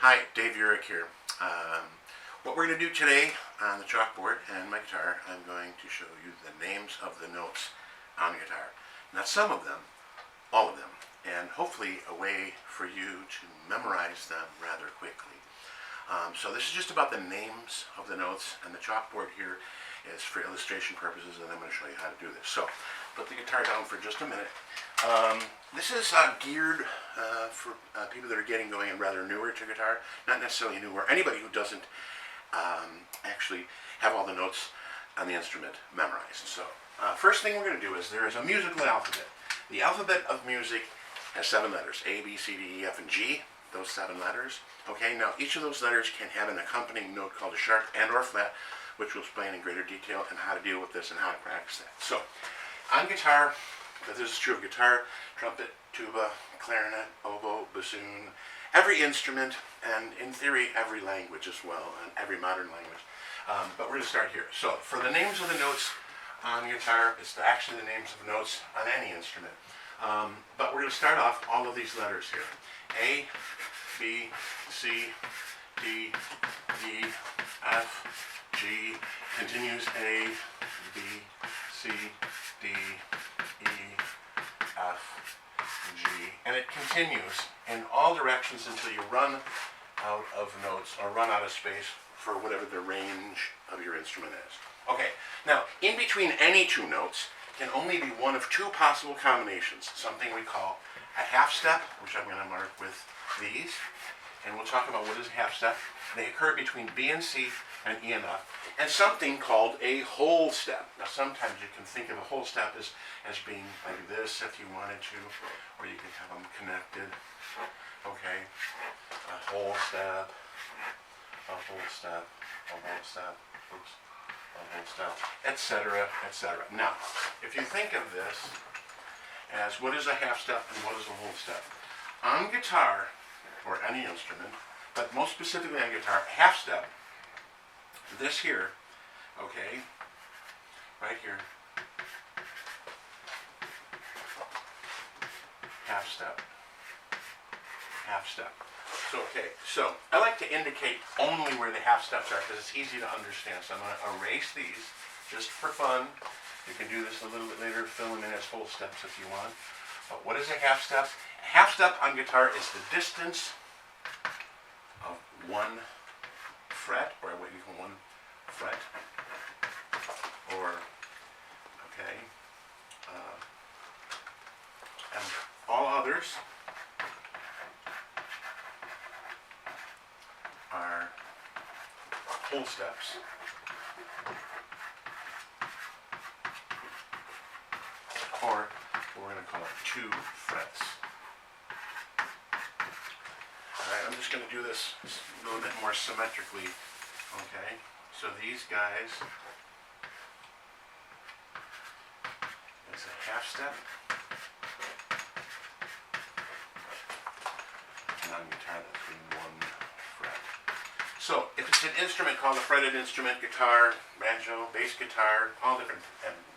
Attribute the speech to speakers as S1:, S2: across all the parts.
S1: Hi, Dave UHRICH here. What we're going to do today on the chalkboard and my guitar, I'm going to show you the names of the notes on the guitar. Not some of them, all of them, and hopefully a way for you to memorize them rather quickly. So this is just about the names of the notes, and the chalkboard here is for illustration purposes, and I'm going to show you how to do this. So put the guitar down for just a minute. This is geared for people that are getting going and rather newer to guitar, not necessarily new, or anybody who doesn't actually have all the notes on the instrument memorized. So first thing we're going to do is there is a musical alphabet. The alphabet of music has 7 letters: A, B, C, D, E, F, and G. Those 7 letters. Okay, now each of those letters can have an accompanying note called a sharp and or flat, which we'll explain in greater detail and how to deal with this and how to practice that. So on guitar, this is true of guitar, trumpet, tuba, clarinet, oboe, bassoon, every instrument, and in theory every language as well, and every modern language. But we're going to start here. So for the names of the notes on guitar, it's actually the names of notes on any instrument. But we're going to start off all of these letters here. A, B, C, D, E, F, G, continues A, B, C, D, E, F, G, and it continues in all directions until you run out of notes or run out of space for whatever the range of your instrument is. Okay, now in between any 2 notes can only be one of 2 possible combinations, something we call a half step, which I'm going to mark with these, and we'll talk about what is a half step. They occur between B and C and E and F, and something called a whole step. Now sometimes you can think of a whole step as being like this if you wanted to, or you could have them connected. Okay, a whole step, a whole step, a whole step, oops, a whole step, etc., etc. Now, if you think of this as what is a half step and what is a whole step, on guitar or any instrument, but most specifically on guitar, half step, this here, okay, right here, half step, half step. So, okay, so I like to indicate only where the half steps are because it's easy to understand. So I'm going to erase these just for fun. You can do this a little bit later, fill them in as whole steps if you want. But what is a half step? A half step on guitar is the distance of 1 fret, or what you call 1 fret, or, okay, and all others are whole steps, or we're going to call it 2 frets. Alright, I'm just going to do this a little bit more symmetrically. Okay, so these guys, it's a half step, and on guitar that's 1 fret. So if it's an instrument called a fretted instrument, guitar, banjo, bass guitar, all different,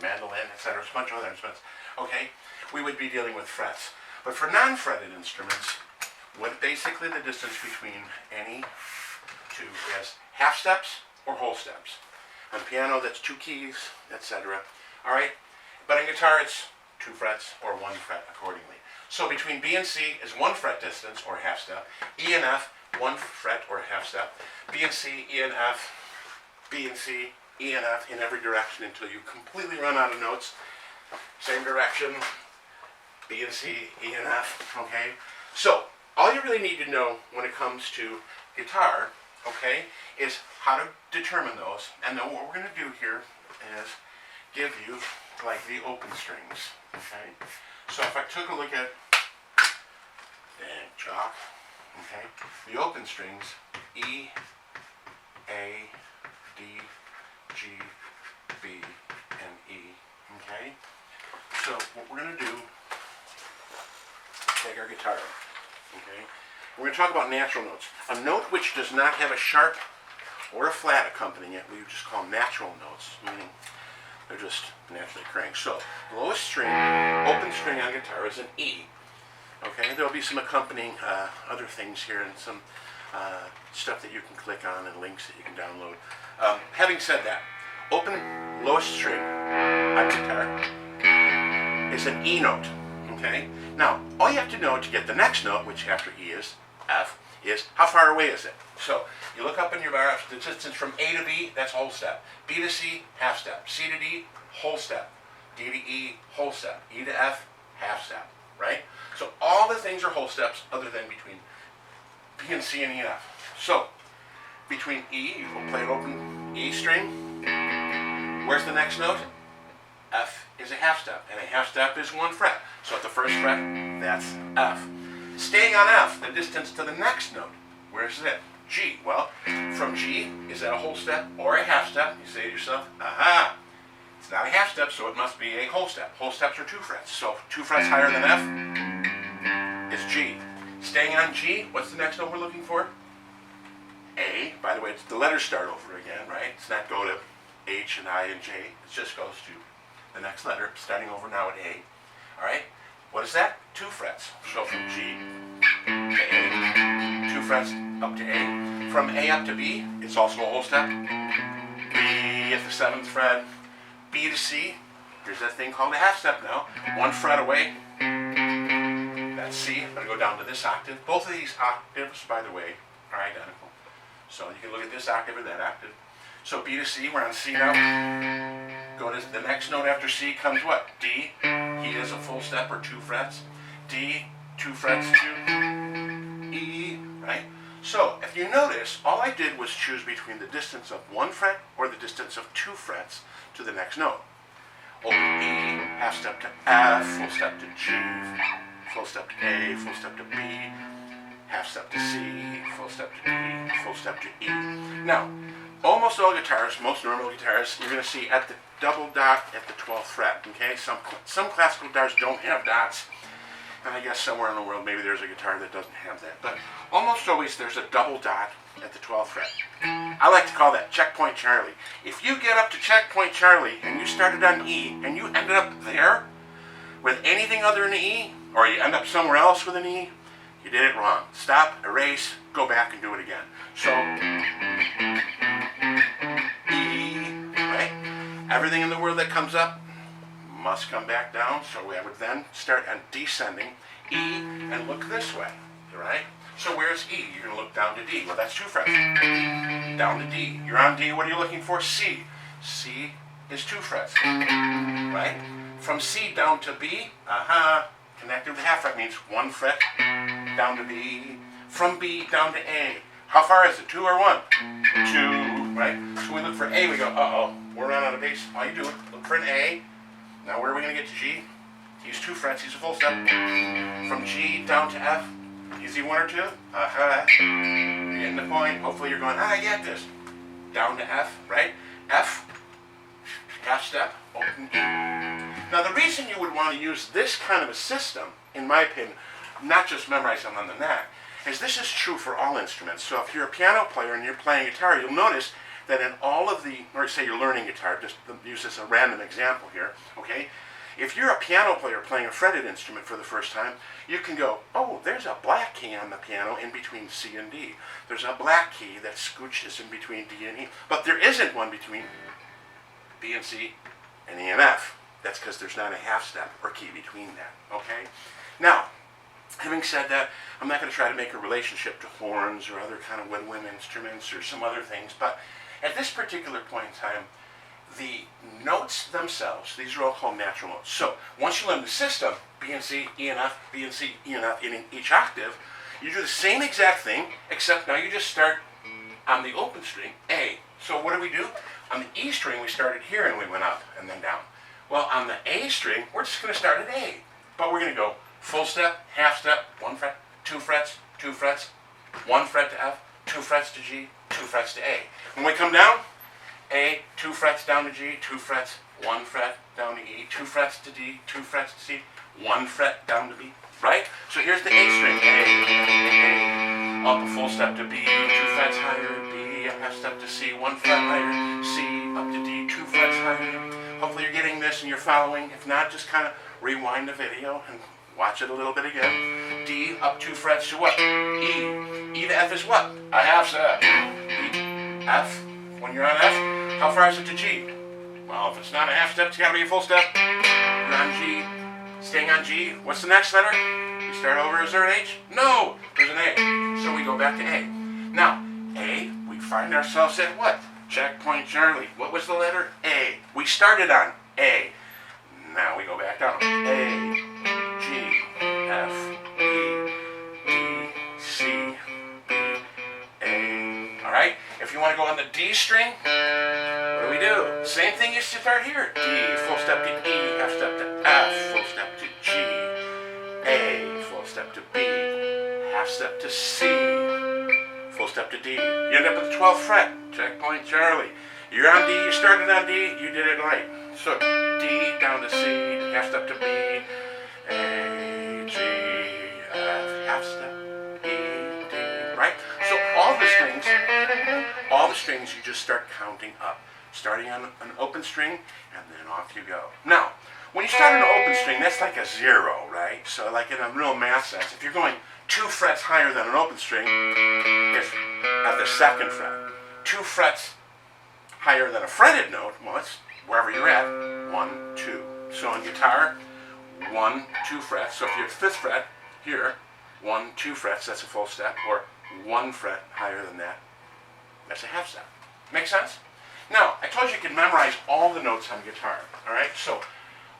S1: mandolin, etc., a bunch of other instruments, okay, we would be dealing with frets. But for non-fretted instruments, what basically the distance between any 2 is half steps or whole steps. On piano, that's 2 keys, etc. All right, but in guitar, it's 2 frets or 1 fret accordingly. So between B and C is 1 fret distance or half step. E and F, 1 fret or half step. B and C, E and F, B and C, E and F in every direction until you completely run out of notes. Same direction, B and C, E and F, okay? So, all you really need to know when it comes to guitar, okay, is how to determine those. And then what we're going to do here is give you, like, the open strings, okay? So if I took a look at chalk, okay, the open strings, E, A, D, G, B, and E, okay? So what we're going to do, take our guitar, okay? We're going to talk about natural notes. A note which does not have a sharp or a flat accompanying it, we just call natural notes, meaning they're just naturally occurring. So, lowest string, open string on guitar is an E. Okay, there'll be some accompanying other things here and some stuff that you can click on and links that you can download. Having said that, open lowest string on guitar is an E note. Okay, now all you have to know to get the next note, which after E is F, is how far away is it. So you look up in your bar, the distance from A to B, that's whole step. B to C, half step. C to D, whole step. D to E, whole step. E to F, half step. Right? So all the things are whole steps other than between B and C and E and F. So between E, you will play an open E string. Where's the next note? F is a half step, and a half step is 1 fret. So at the first fret, that's F. Staying on F, the distance to the next note, where is it? G. Well, from G, is that a whole step or a half step? You say to yourself, aha, it's not a half step, so it must be a whole step. Whole steps are 2 frets. So 2 frets higher than F is G. Staying on G, what's the next note we're looking for? A. By the way, the letters start over again, right? It's not go to H and I and J. It just goes to the next letter, starting over now at A. All right? What is that? 2 frets. So from G to A, 2 frets up to A. From A up to B, it's also a whole step. B at the 7th fret. B to C, here's that thing called a half step now. 1 fret away. That's C. I'm going to go down to this octave. Both of these octaves, by the way, are identical. So you can look at this octave or that octave. So B to C, we're on C now. Go to the next note after C comes what? D. E is a full step or 2 frets. D, 2 frets to E, right? So if you notice, all I did was choose between the distance of 1 fret or the distance of 2 frets to the next note. Open E, half step to F, full step to G, full step to A, full step to B, half step to C, full step to D, full step to E. Now, almost all guitars, most normal guitars, you're going to see at the double dot at the 12th fret. Okay, some classical guitars don't have dots, and I guess somewhere in the world maybe there's a guitar that doesn't have that. But almost always there's a double dot at the 12th fret. I like to call that checkpoint Charlie. If you get up to checkpoint Charlie and you started on E and you ended up there with anything other than E, or you end up somewhere else with an E, you did it wrong. Stop, erase, go back and do it again. So E, right? Everything in the world that comes up must come back down. So I would then start on descending E and look this way, right? So where's E? You're going to look down to D. Well, that's 2 frets. Down to D. You're on D. What are you looking for? C. C is 2 frets, right? From C down to B, connected with half fret means 1 fret down to B. From B down to A. How far is it? 2 or 1? 2, right? So we look for A. We go, uh-oh, we're running out of bass. All you do, look for an A. Now where are we going to get to G? He's 2 frets. He's a full step. From G down to F. Easy 1 or 2? You're getting the point. Hopefully you're going, I get this. Down to F, right? F, half step, open E. Now the reason you would want to use this kind of a system, in my opinion, not just memorize them on the neck, is this is true for all instruments. So if you're a piano player and you're playing guitar, you'll notice that in all of the, or say you're learning guitar, just use this as a random example here, okay? If you're a piano player playing a fretted instrument for the first time, you can go, oh, there's a black key on the piano in between C and D. There's a black key that scooches in between D and E. But there isn't one between B and C and E and F. That's because there's not a half step or key between that, okay? Now, having said that, I'm not going to try to make a relationship to horns or other kind of woodwind instruments or some other things, but at this particular point in time, the notes themselves, these are all called natural notes. So once you learn the system, B and C, E and F, B and C, E and F in each octave, you do the same exact thing, except now you just start on the open string, A. So what do we do? On the E string, we started here and we went up and then down. Well, on the A string, we're just going to start at A. But we're going to go full step, half step, 1 fret, 2 frets, 2 frets, 1 fret to F, 2 frets to G, 2 frets to A. When we come down, A, 2 frets down to G, 2 frets, 1 fret down to E, 2 frets to D, 2 frets to C, 1 fret down to B, right? So here's the A string, A, up a full step to B, 2 frets higher, B, a half step to C, 1 fret higher, C, up to D, 2 frets higher. Hopefully you're getting this and you're following. If not, just kind of rewind the video and Watch it a little bit again. D up 2 frets to what? E. E to F is what? A half step. E, F. When you're on F, how far is it to G? Well, if it's not a half step, it's got to be a full step. You're on G. Staying on G. What's the next letter? You start over. Is there an H? No. There's an A. So we go back to A. Now, A, we find ourselves at what? Checkpoint Charlie. What was the letter? A. We started on A. Now we go back down. A, G, F, E, D, C, B, A. All right? If you want to go on the D string, what do we do? Same thing you start here. D, full step to E, half step to F, full step to G, A, full step to B, half step to C, full step to D. You end up at the 12th fret. Checkpoint Charlie. You're on D, you started on D, you did it right. So D down to C, half step to B, A, G, F, half step, E, D, right? So all the strings you just start counting up. Starting on an open string, and then off you go. Now, when you start on an open string, that's like a 0, right? So like in a real math sense, if you're going 2 frets higher than an open string, it's at the 2nd fret. 2 frets higher than a fretted note, well, it's wherever you're at, 1, 2. So on guitar, 1, 2 frets. So if you're at 5th fret, here, 1, 2 frets, that's a full step, or 1 fret higher than that, that's a half step. Make sense? Now, I told you you can memorize all the notes on guitar, all right? So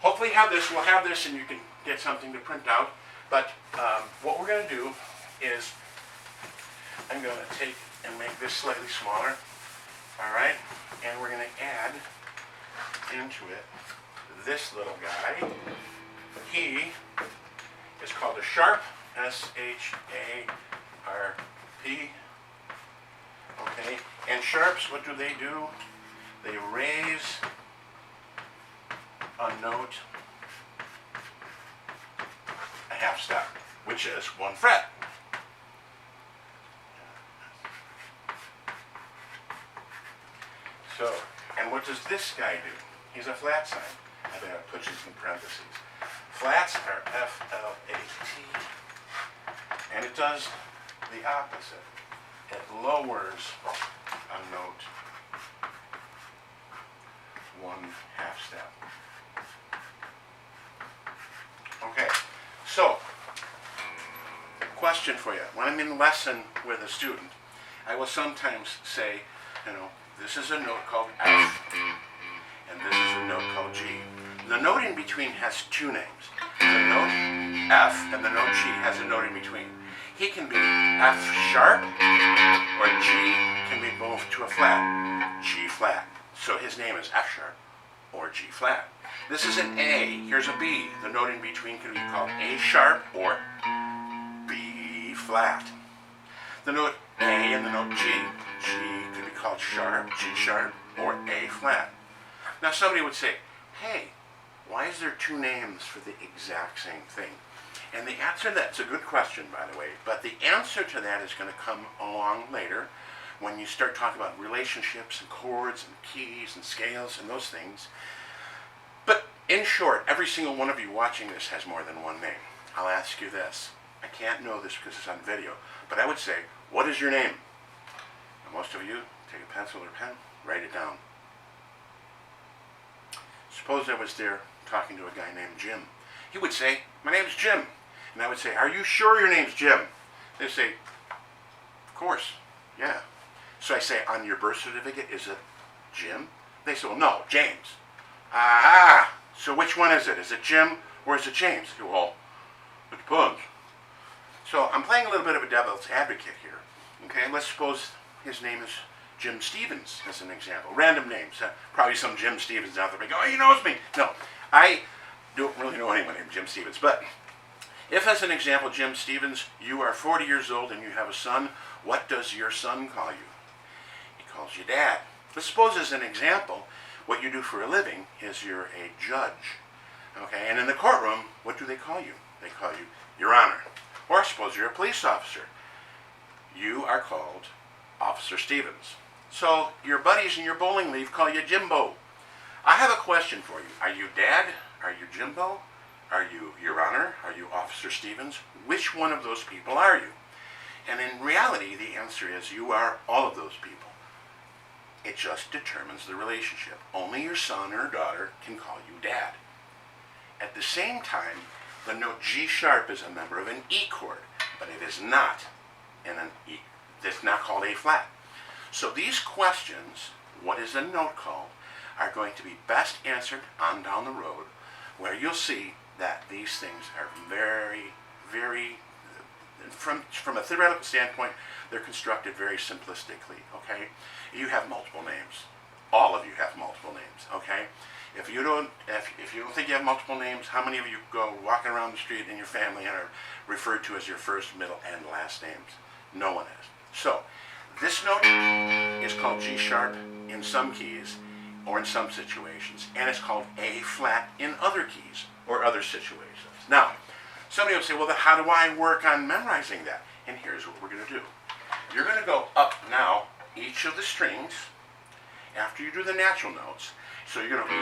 S1: hopefully we'll have this and you can get something to print out. But what we're going to do is I'm going to take and make this slightly smaller, all right? And we're going to add into it this little guy. He is called a sharp, S-H-A-R-P. Okay, and sharps, what do? They raise a note a half step, which is 1 fret. So, and what does this guy do? He's a flat sign. I better put these in parentheses. Flats are F-L-A-T, and it does the opposite. It lowers a note 1 half step. Okay, so, question for you. When I'm in lesson with a student, I will sometimes say, this is a note called F, and this is a note called G. The note in between has 2 names. The note F and the note G has a note in between. He can be F sharp, or G can be moved to a flat, G flat. So his name is F sharp, or G flat. This is an A. Here's a B. The note in between can be called A sharp, or B flat. The note A and the note G. G can be called sharp, G sharp, or A flat. Now somebody would say, hey, why is there 2 names for the exact same thing? And the answer to that's a good question, by the way, but the answer to that is going to come along later when you start talking about relationships and chords and keys and scales and those things. But in short, every single one of you watching this has more than 1 name. I'll ask you this. I can't know this because it's on video, but I would say, what is your name? And most of you, take a pencil or pen, write it down. Suppose I was there talking to a guy named Jim. He would say, my name's Jim. And I would say, are you sure your name's Jim? They'd say, of course, yeah. So I say, on your birth certificate, is it Jim? They say, well, no, James. Ah, so which one is it? Is it Jim or is it James? Well, it depends. So I'm playing a little bit of a devil's advocate here. Okay, let's suppose his name is Jim Stevens, as an example. Random names. Probably some Jim Stevens out there. Oh, he knows me. No, I don't really know anyone named Jim Stevens. But if, as an example, Jim Stevens, you are 40 years old and you have a son, what does your son call you? He calls you Dad. Let's suppose, as an example, what you do for a living is you're a judge. Okay, and in the courtroom, what do they call you? They call you Your Honor. Or suppose you're a police officer. You are called Officer Stevens. So your buddies in your bowling league call you Jimbo. I have a question for you. Are you Dad? Are you Jimbo? Are you Your Honor? Are you Officer Stevens? Which one of those people are you? And in reality, the answer is you are all of those people. It just determines the relationship. Only your son or daughter can call you Dad. At the same time, the note G sharp is a member of an E chord, but it is not in an E. It's not called A flat. So these questions, what is a note called, are going to be best answered on down the road, where you'll see that these things are very, very, from a theoretical standpoint, they're constructed very simplistically, okay? You have multiple names. All of you have multiple names, okay? If you don't think you have multiple names, how many of you go walking around the street in your family and are referred to as your first, middle, and last names? No one is. So, this note is called G sharp in some keys or in some situations, and it's called A flat in other keys or other situations. Now, somebody will say, well, then how do I work on memorizing that? And here's what we're going to do. You're going to go up now each of the strings after you do the natural notes. So you're going to E,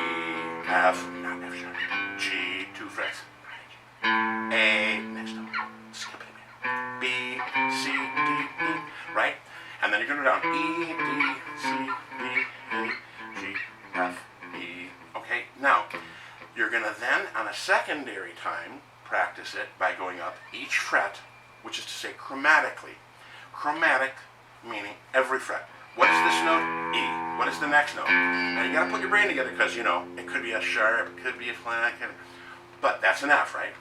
S1: F, not F sharp, G, 2 frets, A, next note, skip it, B, C, D, E, right? And then you're going to go down E, D, C, B, A, G, F, E. Okay, now you're going to then, on a secondary time, practice it by going up each fret, which is to say chromatically. Chromatic meaning every fret. What is this note? E. What is the next note? Now you got to put your brain together because, you know, it could be a sharp, it could be a flat, but that's an F, right?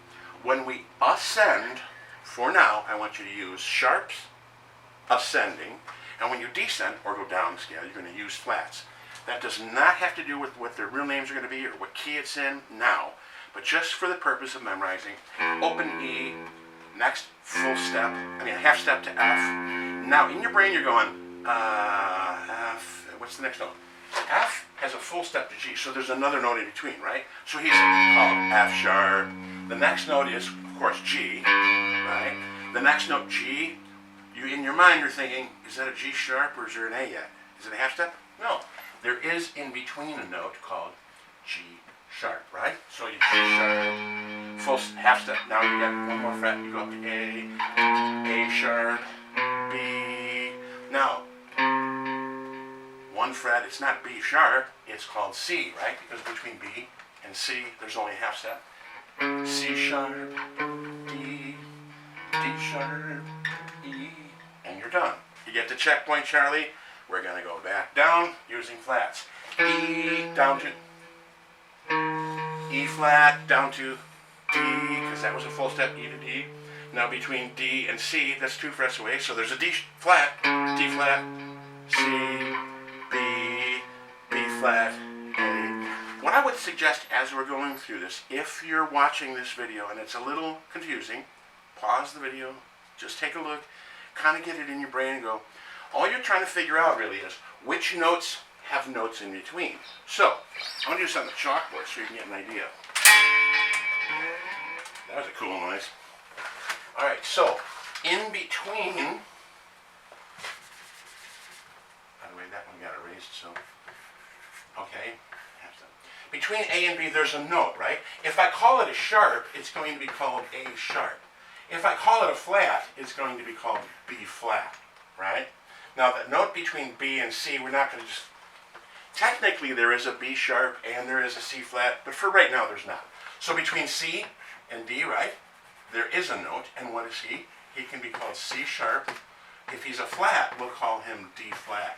S1: When we ascend, for now, I want you to use sharps, ascending, and when you descend or go down the scale, you're going to use flats. That does not have to do with what their real names are going to be or what key it's in now, but just for the purpose of memorizing, open E, next full step, half step to F. Now in your brain you're going, F, what's the next note? F has a full step to G, so there's another note in between, right? So he's called F sharp. The next note is, of course, G, right? The next note, G, in your mind you're thinking, is that a G sharp or is there an A yet? Is it a half step? No. There is in between a note called G sharp, right? So you G sharp, full half step. Now you got one more fret, you go up to A sharp, B. Now, one fret, it's not B sharp, it's called C, right? Because between B and C, there's only a half step. C sharp, D, D sharp, E, and you're done. You get the checkpoint, Charlie. We're going to go back down using flats. E down to E flat, down to D, because that was a full step, E to D. Now between D and C, that's 2 frets away, so there's a D flat, C, B flat, A. What I would suggest as we're going through this, if you're watching this video and it's a little confusing, pause the video, just take a look, kind of get it in your brain and go, all you're trying to figure out really is which notes have notes in between. So, I want to do something with chalkboard so you can get an idea. That was a cool noise. Alright, so, in between, by the way, that one got erased, so, okay, between A and B there's a note, right? If I call it a sharp, it's going to be called A sharp. If I call it a flat, it's going to be called B flat, right? Now the note between B and C, we're not going to just, technically there is a B sharp and there is a C flat, but for right now there's not. So between C and D, right, there is a note, and what is he? He can be called C sharp. If he's a flat, we'll call him D flat.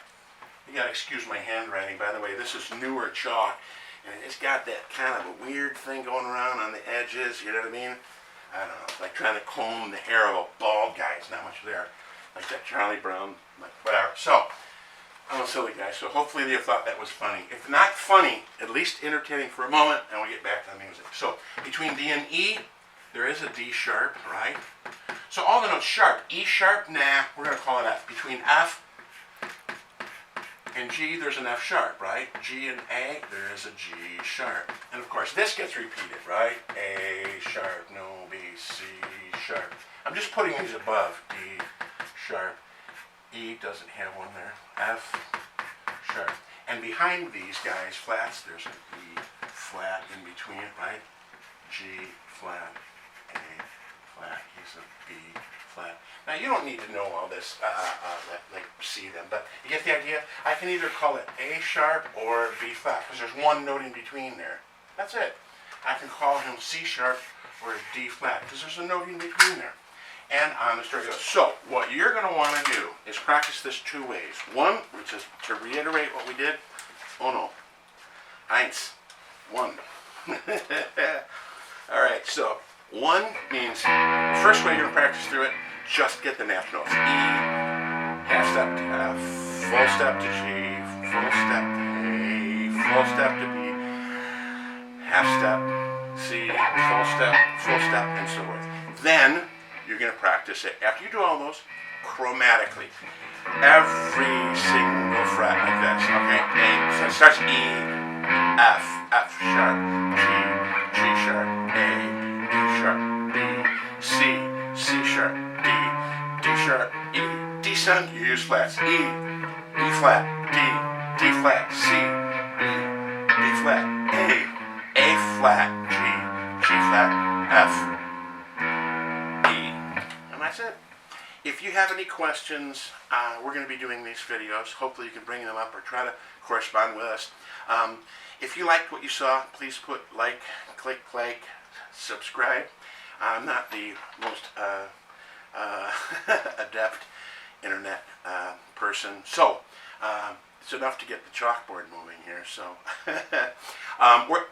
S1: You gotta excuse my handwriting, by the way, this is newer chalk, and it's got that kind of a weird thing going around on the edges, you know what I mean? I don't know, it's like trying to comb the hair of a bald guy, it's not much there. Like that Charlie Brown, like whatever. So, I'm a silly guy, so hopefully you thought that was funny. If not funny, at least entertaining for a moment, and we'll get back to the music. So, between D and E, there is a D sharp, right? So all the notes sharp. E sharp, nah, we're going to call it F. Between F and G, there's an F sharp, right? G and A, there is a G sharp. And of course, this gets repeated, right? A sharp, no, B, C sharp. I'm just putting these above. D sharp. E doesn't have one there. F sharp. And behind these guys, flats, there's an E flat in between, right? G flat, A flat, he's a B flat. Now you don't need to know all this, like see them, but you get the idea? I can either call it A sharp or B flat, because there's one note in between there. That's it. I can call him C sharp or D flat, because there's a note in between there. And on the story goes. So, what you're going to want to do is practice this two ways. One, which is to reiterate what we did. Oh no. Eins. One. Alright, so, one means, the first way you're going to practice through it, just get the natural notes. E, half step to F, full step to G, full step to A, full step to B, half step, C, full step, and so forth. Then, you're going to practice it, after you do all those, chromatically. Every single fret like this, okay? A, so it starts E, F, F sharp, G sharp, A sharp, B, C, C sharp, D sharp, E, D sharp, you use flats, E flat, D flat, C, B flat, A flat, G flat, F, that's it. If you have any questions, we're going to be doing these videos. Hopefully you can bring them up or try to correspond with us. If you liked what you saw, please put like, click like, subscribe. I'm not the most adept internet person, so it's enough to get the chalkboard moving here. So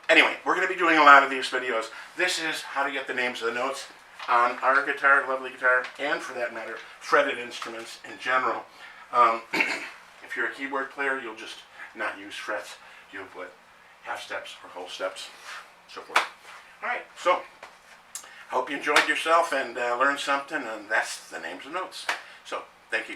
S1: anyway, we're going to be doing a lot of these videos. This is how to get the names of the notes on our guitar, lovely guitar, and for that matter, fretted instruments in general. If you're a keyboard player, you'll just not use frets. You'll put half steps or whole steps, so forth. Alright, so, I hope you enjoyed yourself and learned something, and that's the names of notes. So, thank you.